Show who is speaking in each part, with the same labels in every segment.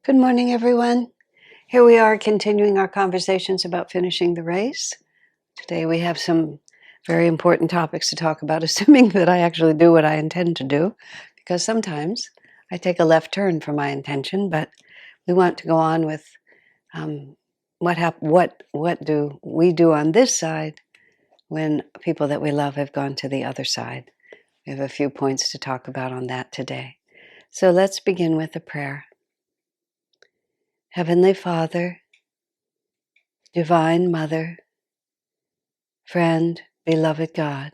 Speaker 1: Good morning, everyone. Here we are continuing our conversations about finishing the race. Today we have some very important topics to talk about, assuming that I actually do what I intend to do, because sometimes I take a left turn from my intention, but we want to go on with what do we do on this side when people that we love have gone to the other side. We have a few points to talk about on that today. So let's begin with a prayer. Heavenly Father, Divine Mother, friend, beloved God,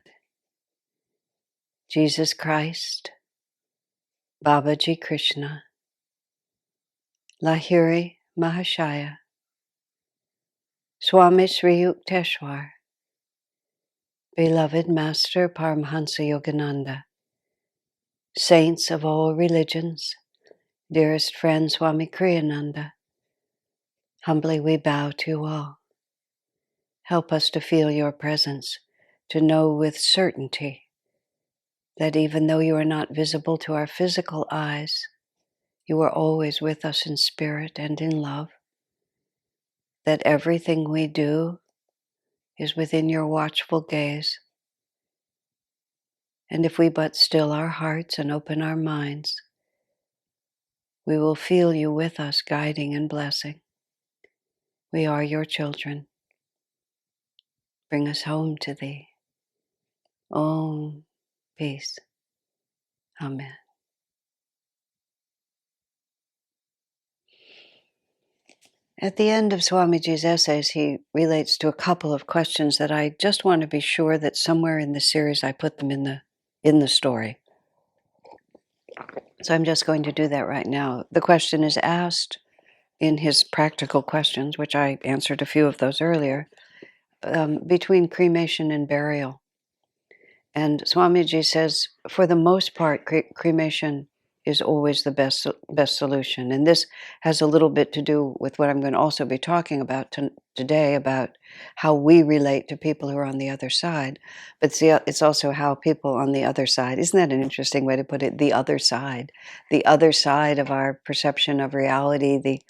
Speaker 1: Jesus Christ, Babaji Krishna, Lahiri Mahashaya, Swami Sri Yukteswar, beloved Master Paramhansa Yogananda, saints of all religions, dearest friend Swami Kriyananda, humbly we bow to you all. Help us to feel your presence, to know with certainty that even though you are not visible to our physical eyes, you are always with us in spirit and in love, that everything we do is within your watchful gaze. And if we but still our hearts and open our minds, we will feel you with us, guiding and blessing. We are your children. Bring us home to thee. Om, peace. Amen. At the end of Swamiji's essays, he relates to a couple of questions that I just want to be sure that somewhere in the series I put them in the story. So I'm just going to do that right now. The question is asked in his practical questions, which I answered a few of those earlier, between cremation and burial. And Swamiji says, for the most part, cremation is always the best solution. And this has a little bit to do with what I'm going to also be talking about today, about how we relate to people who are on the other side. But see, it's also how people on the other side, isn't that an interesting way to put it? The other side of our perception of reality,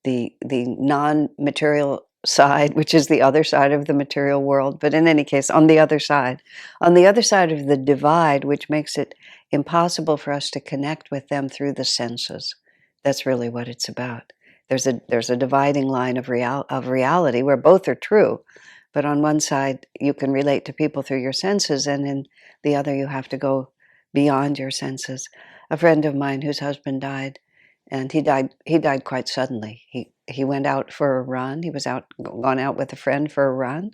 Speaker 1: the non-material side, which is the other side of the material world. But in any case, on the other side of the divide, which makes it impossible for us to connect with them through the senses. That's really what it's about. There's a dividing line of reality where both are true, but on one side you can relate to people through your senses, and in the other you have to go beyond your senses. A friend of mine whose husband died, and he died quite suddenly. He went out for a run. He was gone out with a friend for a run,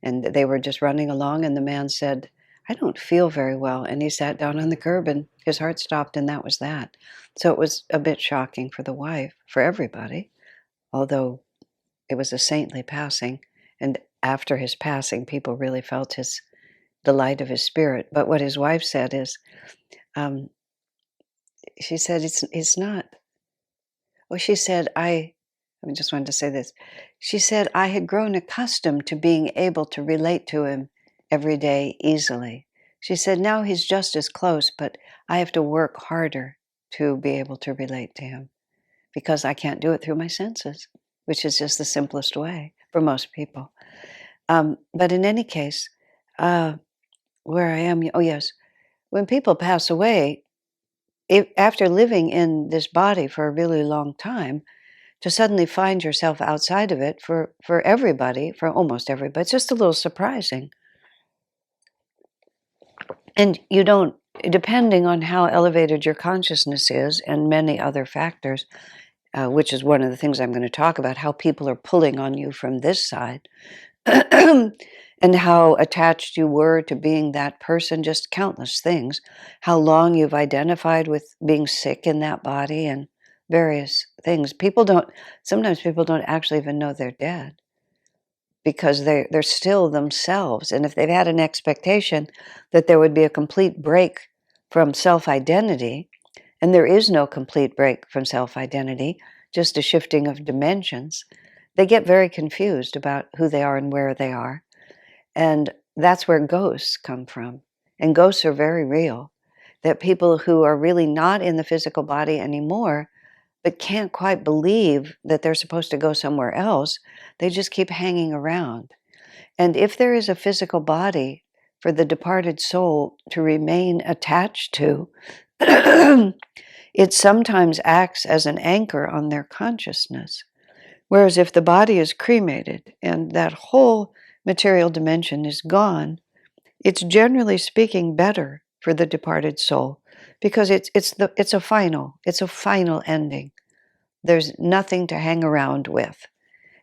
Speaker 1: and they were just running along, and the man said, I don't feel very well. And he sat down on the curb and his heart stopped, and that was that. So it was a bit shocking for the wife, for everybody, although it was a saintly passing. And after his passing, people really felt the light of his spirit. But what his wife said is, she said, it's not. Well, she said, I just wanted to say this. She said, I had grown accustomed to being able to relate to him every day easily. She said, now he's just as close, but I have to work harder to be able to relate to him because I can't do it through my senses, which is just the simplest way for most people. But in any case, where I am, oh yes, when people pass away, after living in this body for a really long time, to suddenly find yourself outside of it for everybody, for almost everybody, it's just a little surprising. And you don't, depending on how elevated your consciousness is and many other factors, which is one of the things I'm going to talk about, how people are pulling on you from this side, and how attached you were to being that person, just countless things, how long you've identified with being sick in that body and various things. Sometimes people don't actually even know they're dead because they're still themselves. And if they've had an expectation that there would be a complete break from self-identity, and there is no complete break from self-identity, just a shifting of dimensions, they get very confused about who they are and where they are. And that's where ghosts come from. And ghosts are very real. That people who are really not in the physical body anymore but can't quite believe that they're supposed to go somewhere else. They just keep hanging around. And if there is a physical body for the departed soul to remain attached to, it sometimes acts as an anchor on their consciousness. Whereas if the body is cremated and that whole material dimension is gone, it's generally speaking better for the departed soul because it's a final ending. There's nothing to hang around with,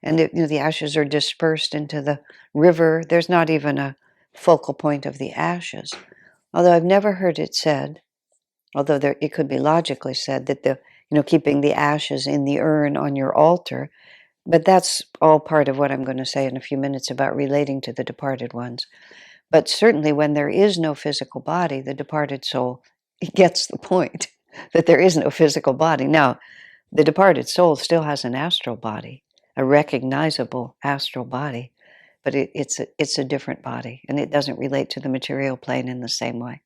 Speaker 1: and the ashes are dispersed into the river. There's not even a focal point of the ashes. Although I've never heard it said, although it could be logically said that keeping the ashes in the urn on your altar, but that's all part of what I'm going to say in a few minutes about relating to the departed ones. But certainly when there is no physical body, the departed soul gets the point that there is no physical body. Now, the departed soul still has an astral body, a recognizable astral body, but it's a different body, and it doesn't relate to the material plane in the same way.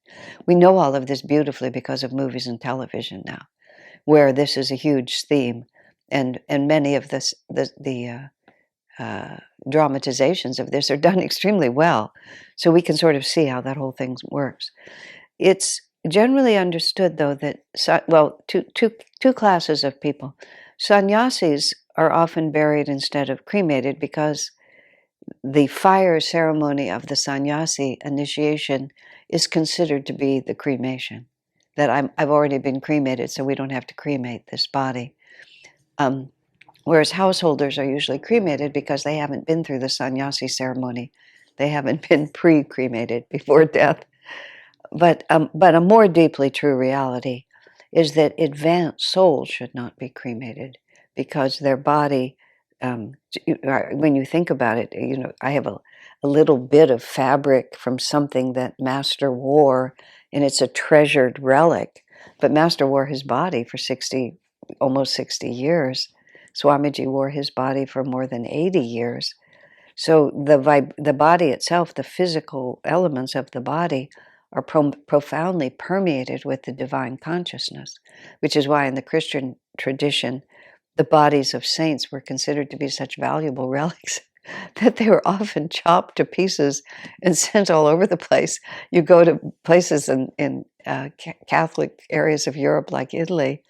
Speaker 1: We know all of this beautifully because of movies and television now, where this is a huge theme, and many of the dramatizations of this are done extremely well, so we can sort of see how that whole thing works. It's generally understood, though, that two classes of people. Sannyasis are often buried instead of cremated because the fire ceremony of the sannyasi initiation is considered to be the cremation. That I've already been cremated, so we don't have to cremate this body. Whereas householders are usually cremated because they haven't been through the sannyasi ceremony. They haven't been pre-cremated before death. But a more deeply true reality is that advanced souls should not be cremated because their body, when you think about it, I have a little bit of fabric from something that Master wore, and it's a treasured relic. But Master wore his body for almost 60 years. Swamiji wore his body for more than 80 years. So the body itself, the physical elements of the body, are profoundly permeated with the divine consciousness, which is why in the Christian tradition, the bodies of saints were considered to be such valuable relics that they were often chopped to pieces and sent all over the place. You go to places in Catholic areas of Europe like Italy,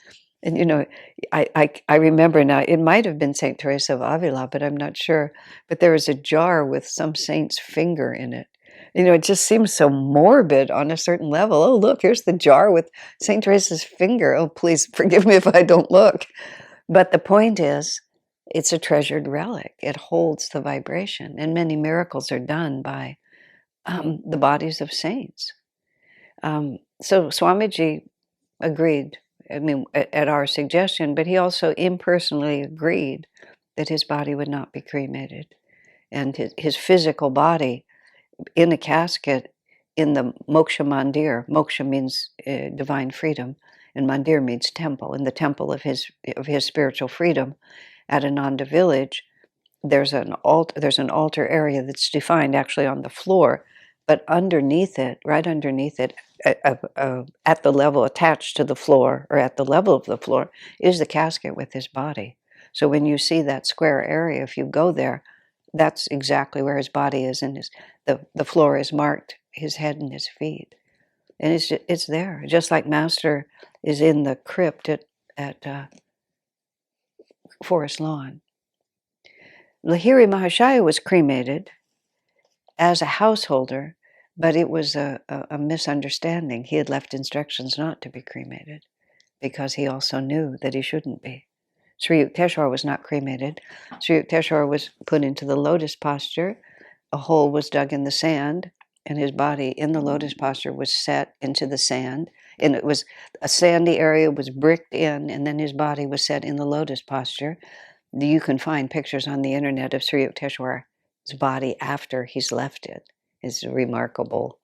Speaker 1: and I remember now, it might have been Saint Teresa of Avila, but I'm not sure. But there was a jar with some saint's finger in it. It just seems so morbid on a certain level. Oh, look, here's the jar with Saint Teresa's finger. Oh, please forgive me if I don't look. But the point is, it's a treasured relic. It holds the vibration, and many miracles are done by the bodies of saints. So Swamiji agreed, I mean, at our suggestion, but he also impersonally agreed that his body would not be cremated. And his physical body in a casket in the Moksha Mandir. Moksha means divine freedom, and Mandir means temple. In the temple of his spiritual freedom at Ananda village, there's an altar area that's defined actually on the floor, but underneath it, right underneath it, at the level attached to the floor, or at the level of the floor, is the casket with his body. So when you see that square area, if you go there, that's exactly where his body is, and the floor is marked his head and his feet, and it's there, just like Master is in the crypt at Forest Lawn. Lahiri Mahashaya was cremated as a householder, but it was a misunderstanding. He had left instructions not to be cremated because he also knew that he shouldn't be. Sri Yukteswar was not cremated. Sri Yukteswar was put into the lotus posture. A hole was dug in the sand, and his body in the lotus posture was set into the sand. And it was a sandy area was bricked in, and then his body was set in the lotus posture. You can find pictures on the internet of Sri Yukteswar's body after he's left it. It's remarkable,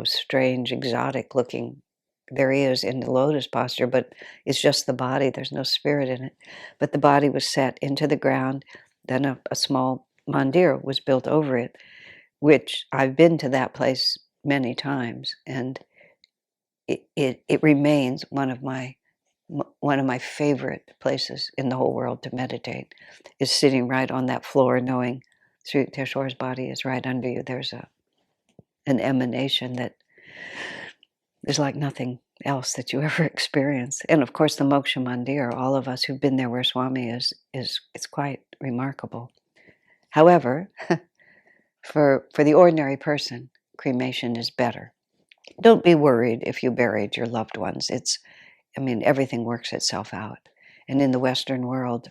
Speaker 1: strange, exotic looking. There he is in the lotus posture, but it's just the body. There's no spirit in it. But the body was set into the ground. Then a small mandir was built over it, which I've been to that place many times, and it remains one of my One of my favorite places in the whole world to meditate is sitting right on that floor, knowing Sri Yukteswar's body is right under you. There's an emanation that is like nothing else that you ever experience. And of course, the Moksha Mandir, all of us who've been there where Swami is it's quite remarkable. However, for the ordinary person, cremation is better. Don't be worried if you buried your loved ones. Everything works itself out. And in the Western world,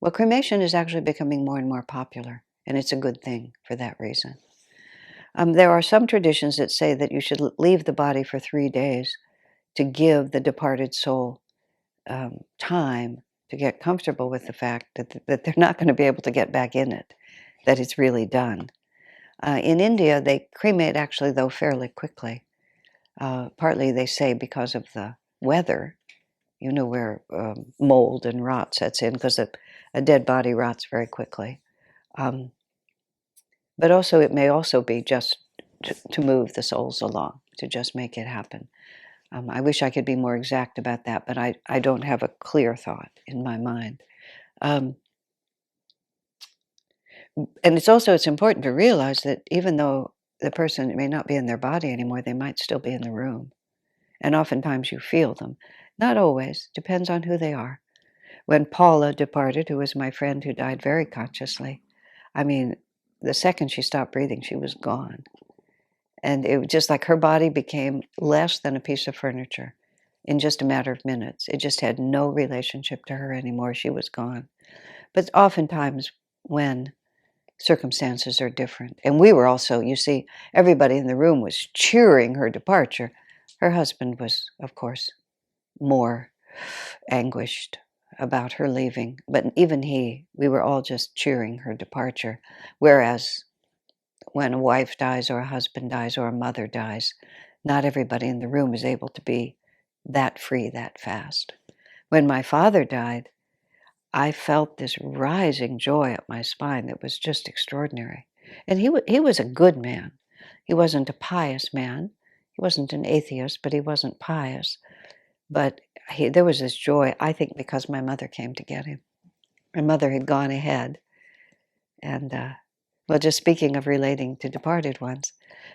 Speaker 1: well, cremation is actually becoming more and more popular, and it's a good thing for that reason. There are some traditions that say that you should leave the body for 3 days to give the departed soul time to get comfortable with the fact that they're not going to be able to get back in it, that it's really done. In India, they cremate actually, though, fairly quickly. Partly, they say, because of the weather, where mold and rot sets in, because a dead body rots very quickly. But also, it may also be just to move the souls along, to just make it happen. I wish I could be more exact about that, but I don't have a clear thought in my mind. And it's important to realize that even though the person may not be in their body anymore, they might still be in the room. And oftentimes you feel them. Not always, depends on who they are. When Paula departed, who was my friend who died very consciously, the second she stopped breathing, she was gone. And it was just like her body became less than a piece of furniture in just a matter of minutes. It just had no relationship to her anymore. She was gone. But oftentimes when circumstances are different, and we were also, you see, everybody in the room was cheering her departure. Her husband was, of course, more anguished about her leaving. But even we were all just cheering her departure. Whereas when a wife dies or a husband dies or a mother dies, not everybody in the room is able to be that free that fast. When my father died, I felt this rising joy up my spine that was just extraordinary. And he was a good man. He wasn't a pious man. He wasn't an atheist, but he wasn't pious. But there was this joy, I think, because my mother came to get him. My mother had gone ahead. And, well, just speaking of relating to departed ones,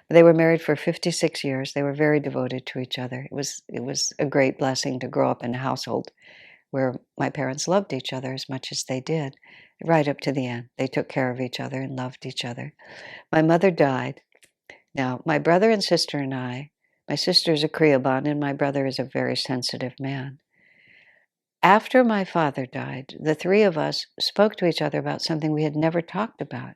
Speaker 1: they were married for 56 years. They were very devoted to each other. It was a great blessing to grow up in a household where my parents loved each other as much as they did, right up to the end. They took care of each other and loved each other. My mother died. Now, my brother and sister and my sister's a Kriyaban, and my brother is a very sensitive man. After my father died, the three of us spoke to each other about something we had never talked about,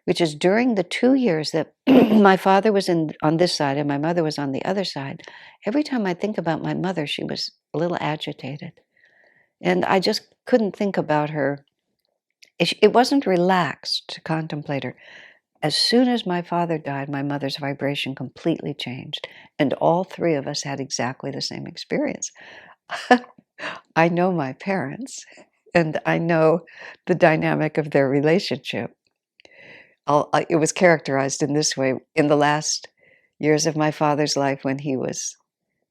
Speaker 1: which is during the 2 years that my father was on this side and my mother was on the other side, every time I think about my mother, she was a little agitated. And I just couldn't think about her. It wasn't relaxed to contemplate her. As soon as my father died, my mother's vibration completely changed. And all three of us had exactly the same experience. I know my parents, and I know the dynamic of their relationship. It was characterized in this way. In the last years of my father's life, when he was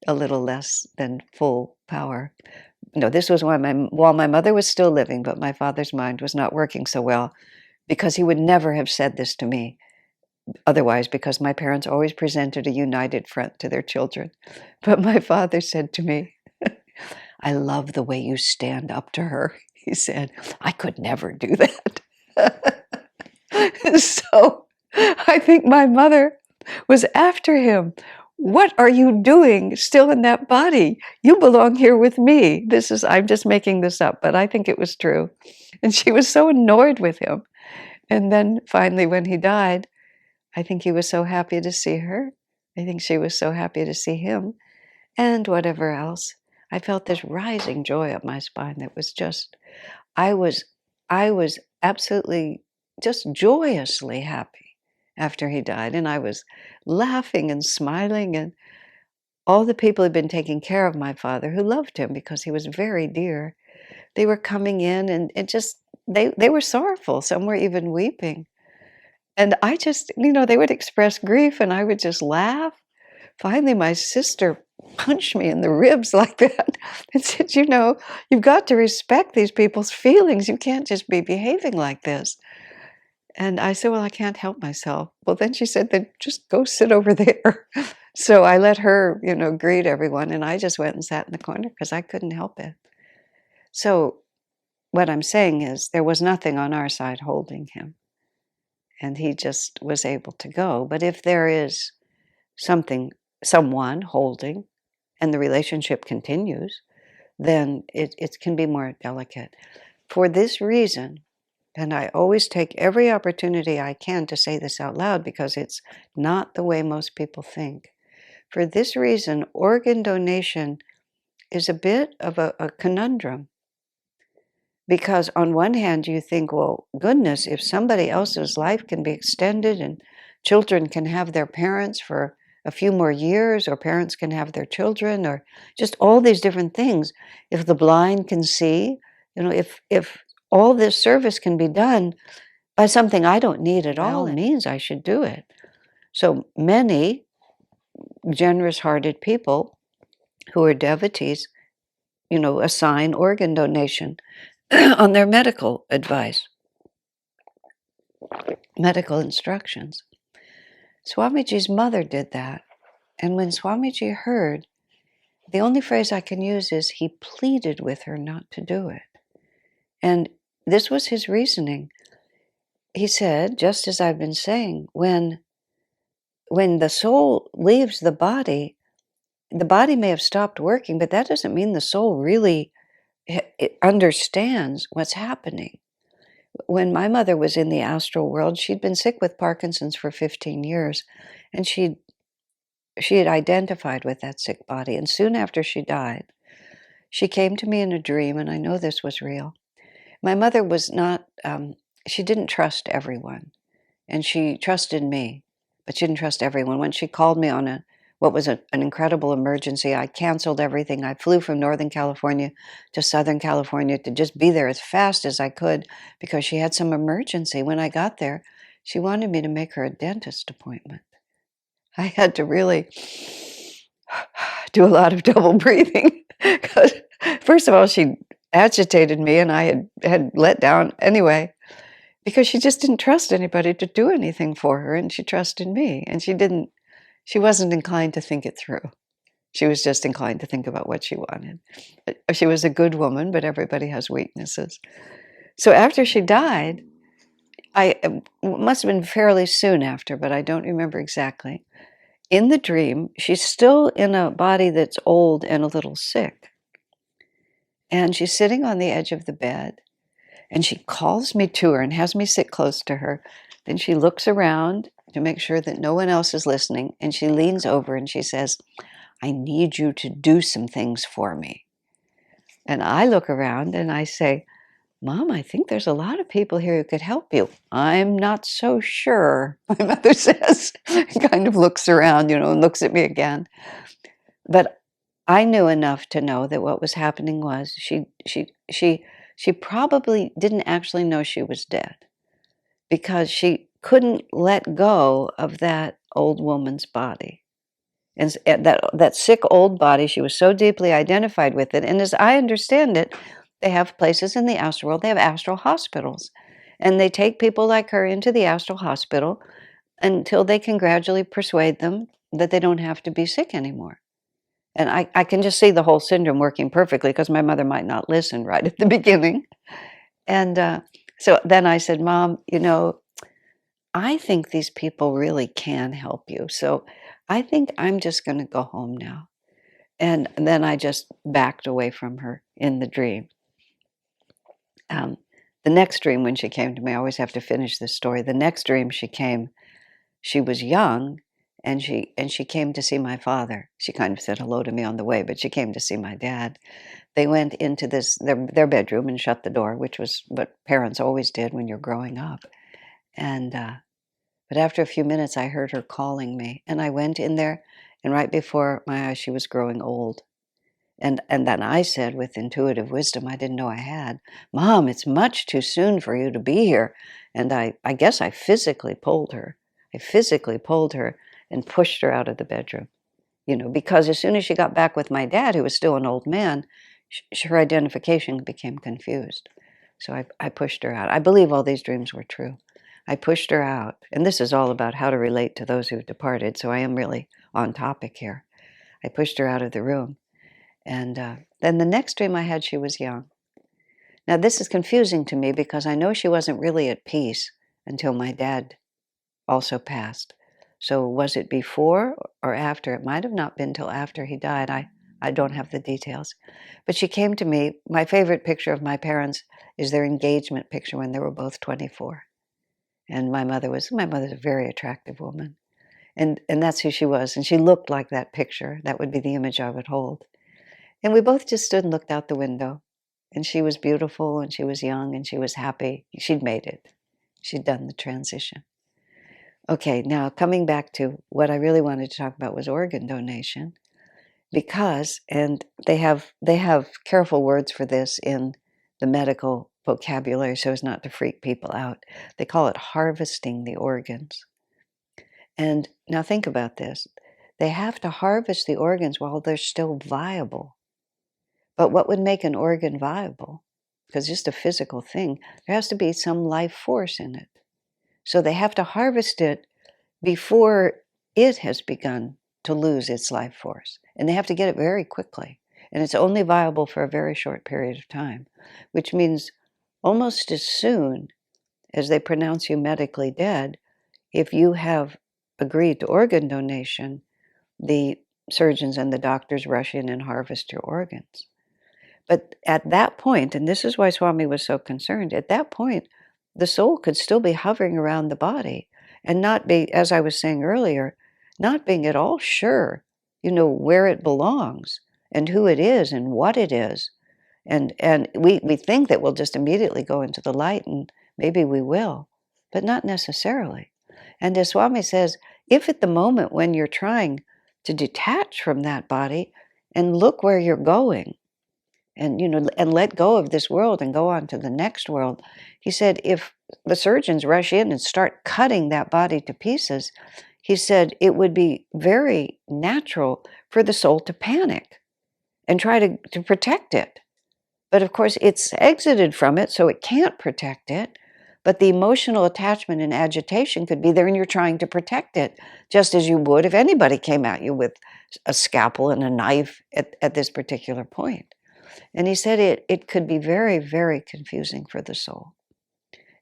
Speaker 1: a little less than full power, this was while my mother was still living, but my father's mind was not working so well, because he would never have said this to me otherwise, because my parents always presented a united front to their children. But my father said to me, "I love the way you stand up to her." He said, "I could never do that." So I think my mother was after him. "What are you doing still in that body? You belong here with me." I'm just making this up, but I think it was true. And she was so annoyed with him. And then finally, when he died, I think he was so happy to see her. I think she was so happy to see him. And whatever else. I felt this rising joy up my spine that was just, I was absolutely just joyously happy after he died. And I was laughing and smiling, and all the people who'd been taking care of my father, who loved him because he was very dear, they were coming in, and they were sorrowful. Some were even weeping. And I just, they would express grief, and I would just laugh. finally my sister punched me in the ribs like that and said, you've got to respect these people's feelings. You can't just be behaving like this. And I said, well, I can't help myself. Well, then she said, then just go sit over there. So I let her, greet everyone, and I just went and sat in the corner because I couldn't help it. So what I'm saying is there was nothing on our side holding him, and he just was able to go. But if there is someone holding, and the relationship continues, then it can be more delicate. For this reason, and I always take every opportunity I can to say this out loud because it's not the way most people think. For this reason, organ donation is a bit of a conundrum. Because on one hand, you think, well, goodness, if somebody else's life can be extended and children can have their parents for a few more years, or parents can have their children, or just all these different things. If the blind can see, if all this service can be done by something I don't need at all, it means I should do it. So many generous-hearted people who are devotees, assign organ donation on their medical advice, medical instructions. Swamiji's mother did that. And when Swamiji heard, the only phrase I can use is he pleaded with her not to do it. And this was his reasoning. He said, just as I've been saying, when the soul leaves the body may have stopped working, but that doesn't mean the soul really understands what's happening. When my mother was in the astral world, she'd been sick with Parkinson's for 15 years, and she had identified with that sick body. And soon after she died, she came to me in a dream, and I know this was real. My mother was not, she didn't trust everyone, and she trusted me, but she didn't trust everyone. When she called me on what was an incredible emergency, I canceled everything. I flew from Northern California to Southern California to just be there as fast as I could because she had some emergency. When I got there, she wanted me to make her a dentist appointment. I had to really do a lot of double breathing because, first of all, she agitated me, and I had let down anyway because she just didn't trust anybody to do anything for her, and she trusted me, and she wasn't inclined to think it through. She was just inclined to think about what she wanted. She was a good woman, but everybody has weaknesses. So after she died, it must have been fairly soon after, but I don't remember exactly. In the dream, she's still in a body that's old and a little sick. And she's sitting on the edge of the bed, and she calls me to her and has me sit close to her. Then she looks around to make sure that no one else is listening, and she leans over and she says, I need you to do some things for me. And I look around and I say, Mom, I think there's a lot of people here who could help you. I'm not so sure, my mother says. Kind of looks around, and looks at me again. But I knew enough to know that what was happening was she probably didn't actually know she was dead because she couldn't let go of that old woman's body. And that sick old body, she was so deeply identified with it. And as I understand it, they have places in the astral world, they have astral hospitals. And they take people like her into the astral hospital until they can gradually persuade them that they don't have to be sick anymore. And I can just see the whole syndrome working perfectly because my mother might not listen right at the beginning. And so then I said, Mom, I think these people really can help you. So I think I'm just going to go home now. And then I just backed away from her in the dream. The next dream when she came to me, I always have to finish this story. The next dream she came, she was young, and she came to see my father. She kind of said hello to me on the way, but she came to see my dad. They went into their bedroom and shut the door, which was what parents always did when you're growing up. And but after a few minutes, I heard her calling me, and I went in there, and right before my eyes, she was growing old. And then I said, with intuitive wisdom I didn't know I had, Mom, it's much too soon for you to be here. And I guess I physically pulled her. I physically pulled her and pushed her out of the bedroom. because as soon as she got back with my dad, who was still an old man, her identification became confused. So I pushed her out. I believe all these dreams were true. I pushed her out. And this is all about how to relate to those who've departed. So I am really on topic here. I pushed her out of the room. And then the next dream I had, she was young. Now, this is confusing to me because I know she wasn't really at peace until my dad also passed. So was it before or after? It might have not been till after he died. I don't have the details. But she came to me. My favorite picture of my parents is their engagement picture when they were both 24. And my mother's a very attractive woman. And that's who she was. And she looked like that picture. That would be the image I would hold. And we both just stood and looked out the window. And she was beautiful, and she was young, and she was happy. She'd made it. She'd done the transition. Okay, now coming back to what I really wanted to talk about was organ donation, because, and they have careful words for this in the medical vocabulary so as not to freak people out. They call it harvesting the organs. And now think about this. They have to harvest the organs while they're still viable. But what would make an organ viable? Because just a physical thing, there has to be some life force in it. So they have to harvest it before it has begun to lose its life force. And they have to get it very quickly. And it's only viable for a very short period of time, which means almost as soon as they pronounce you medically dead, if you have agreed to organ donation, the surgeons and the doctors rush in and harvest your organs. But at that point, and this is why Swami was so concerned, at that point, the soul could still be hovering around the body and not be, as I was saying earlier, not being at all sure, where it belongs and who it is and what it is. And we think that we'll just immediately go into the light, and maybe we will, but not necessarily. And as Swami says, if at the moment when you're trying to detach from that body and look where you're going, and and let go of this world and go on to the next world, he said, if the surgeons rush in and start cutting that body to pieces, he said it would be very natural for the soul to panic and try to protect it. But of course, it's exited from it, so it can't protect it. But the emotional attachment and agitation could be there, and you're trying to protect it, just as you would if anybody came at you with a scalpel and a knife at this particular point. And he said it could be very, very confusing for the soul.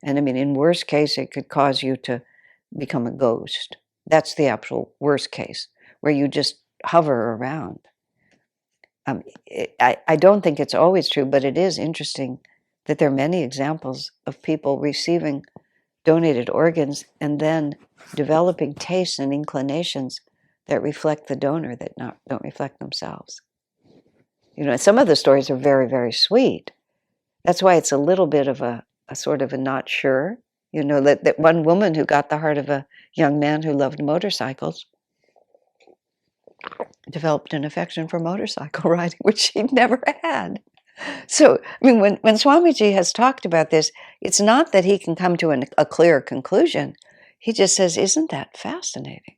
Speaker 1: And I mean, in worst case, it could cause you to become a ghost. That's the actual worst case, where you just hover around. I don't think it's always true, but it is interesting that there are many examples of people receiving donated organs and then developing tastes and inclinations that reflect the donor that don't reflect themselves. Some of the stories are very, very sweet. That's why it's a little bit of a sort of a not sure. That one woman who got the heart of a young man who loved motorcycles developed an affection for motorcycle riding, which she'd never had. So, I mean, when Swamiji has talked about this, it's not that he can come to a clear conclusion. He just says, isn't that fascinating?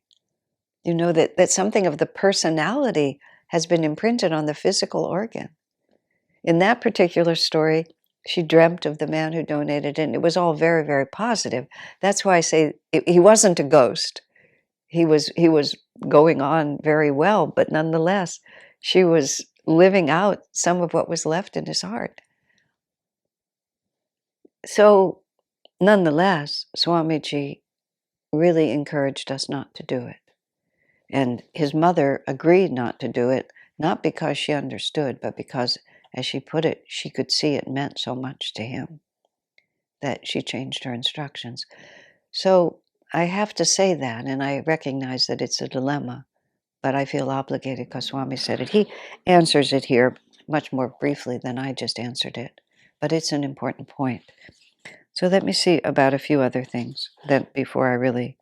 Speaker 1: That something of the personality has been imprinted on the physical organ. In that particular story, she dreamt of the man who donated it, and it was all very, very positive. That's why I say he wasn't a ghost. He was going on very well, but nonetheless, she was living out some of what was left in his heart. So, nonetheless, Swamiji really encouraged us not to do it. And his mother agreed not to do it, not because she understood, but because, as she put it, she could see it meant so much to him that she changed her instructions. So I have to say that, and I recognize that it's a dilemma, but I feel obligated because Swami said it. He answers it here much more briefly than I just answered it, but it's an important point. So let me see about a few other things that before I really,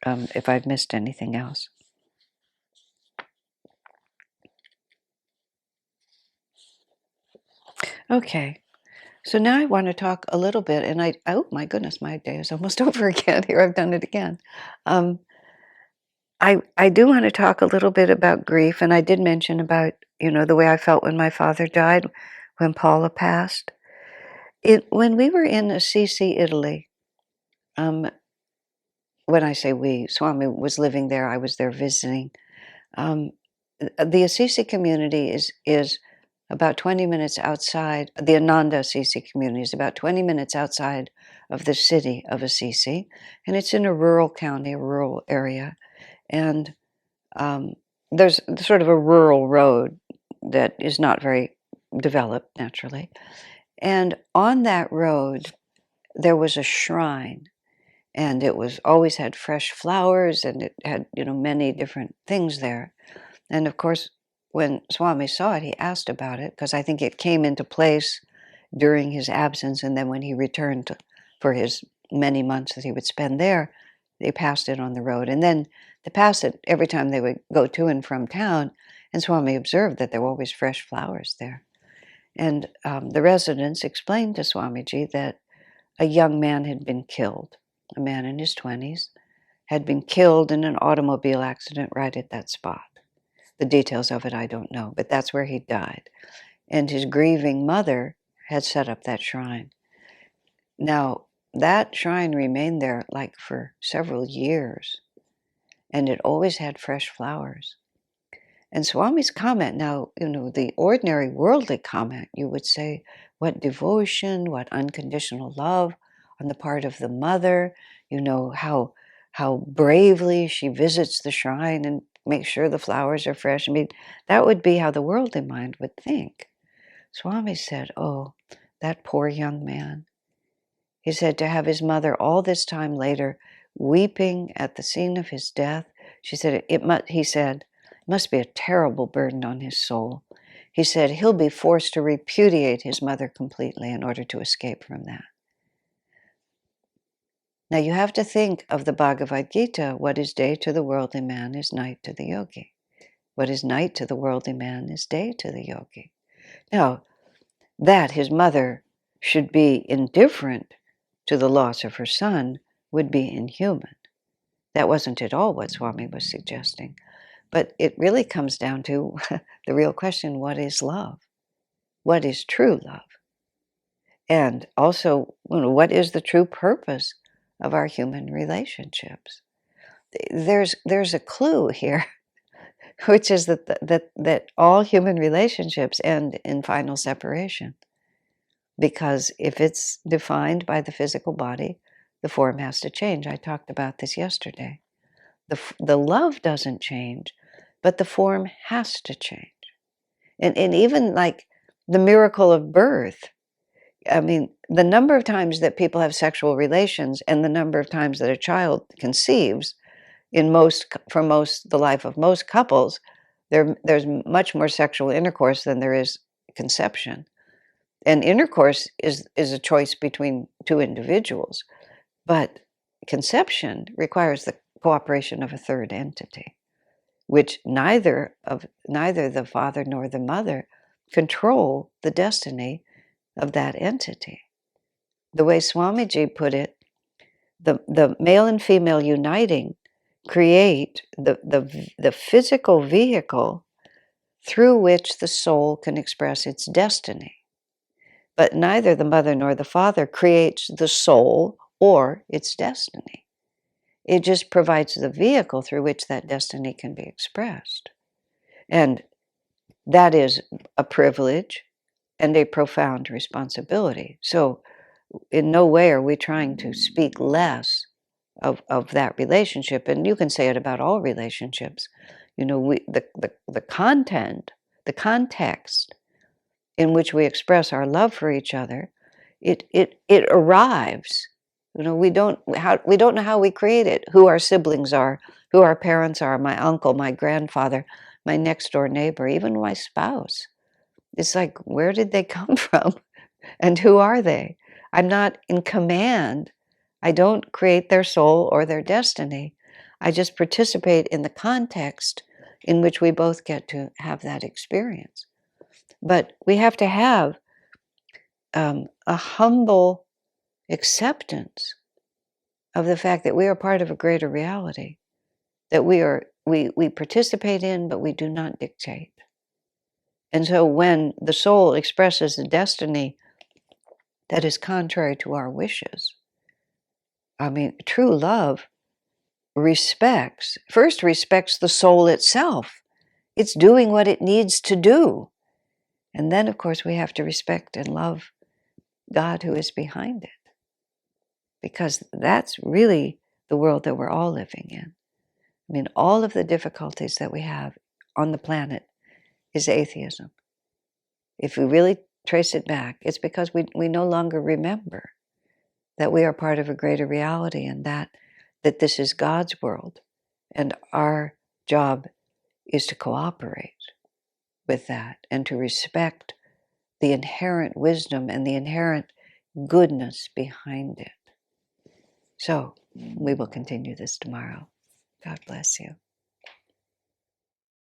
Speaker 1: if I've missed anything else. Okay, so now I want to talk a little bit, and oh my goodness, my day is almost over again. Here, I've done it again. I do want to talk a little bit about grief, and I did mention about, the way I felt when my father died, when Paula passed. When we were in Assisi, Italy, um, when I say we, Swami was living there, I was there visiting. Um, the Assisi community is about 20 minutes outside. The Ananda Assisi community is about 20 minutes outside of the city of Assisi, and it's in a rural county, a rural area, and um, there's sort of a rural road that is not very developed naturally, and on that road there was a shrine, and it was always had fresh flowers, and it had many different things there. And of course, when Swami saw it, he asked about it, because I think it came into place during his absence, and then when he returned for his many months that he would spend there, they passed it on the road. And then they passed it every time they would go to and from town, and Swami observed that there were always fresh flowers there. And the residents explained to Swamiji that a young man had been killed, a man in his 20s, had been killed in an automobile accident right at that spot. The details of it I don't know, but that's where he died. And his grieving mother had set up that shrine. Now, that shrine remained there like for several years, and it always had fresh flowers. And Swami's comment, now, the ordinary worldly comment, you would say, what devotion, what unconditional love on the part of the mother, how bravely she visits the shrine and makes sure the flowers are fresh. I mean, that would be how the worldly mind would think. Swami said, oh, that poor young man. He said to have his mother all this time later weeping at the scene of his death. He said, it must be a terrible burden on his soul. He said he'll be forced to repudiate his mother completely in order to escape from that. Now you have to think of the Bhagavad Gita. What is day to the worldly man is night to the yogi. What is night to the worldly man is day to the yogi. Now, that his mother should be indifferent to the loss of her son would be inhuman. That wasn't at all what Swami was suggesting. But it really comes down to the real question, what is love? What is true love? And also, what is the true purpose of our human relationships? There's a clue here, which is that all human relationships end in final separation. Because if it's defined by the physical body, the form has to change. I talked about this yesterday. The love doesn't change, but the form has to change. And even like the miracle of birth, I mean, the number of times that people have sexual relations and the number of times that a child conceives the life of most couples, there's much more sexual intercourse than there is conception. And intercourse is a choice between two individuals, but conception requires the cooperation of a third entity, which neither the father nor the mother control the destiny of that entity. The way Swamiji put it, the male and female uniting create the physical vehicle through which the soul can express its destiny. But neither the mother nor the father creates the soul or its destiny. It just provides the vehicle through which that destiny can be expressed. And that is a privilege and a profound responsibility. So in no way are we trying to speak less of that relationship. And you can say it about all relationships. The content, the context in which we express our love for each other, it arrives. We don't know how we create it, who our siblings are, who our parents are, my uncle, my grandfather, my next door neighbor, even my spouse. It's like, where did they come from? And who are they? I'm not in command. I don't create their soul or their destiny. I just participate in the context in which we both get to have that experience. But we have to have a humble acceptance of the fact that we are part of a greater reality, that we are we participate in, but we do not dictate. And so when the soul expresses a destiny that is contrary to our wishes, I mean, true love first respects the soul itself. It's doing what it needs to do. And then, of course, we have to respect and love God who is behind it. Because that's really the world that we're all living in. I mean, all of the difficulties that we have on the planet is atheism. If we really trace it back, it's because we no longer remember that we are part of a greater reality, and that this is God's world, and our job is to cooperate with that and to respect the inherent wisdom and the inherent goodness behind it. So we will continue this tomorrow. God bless you.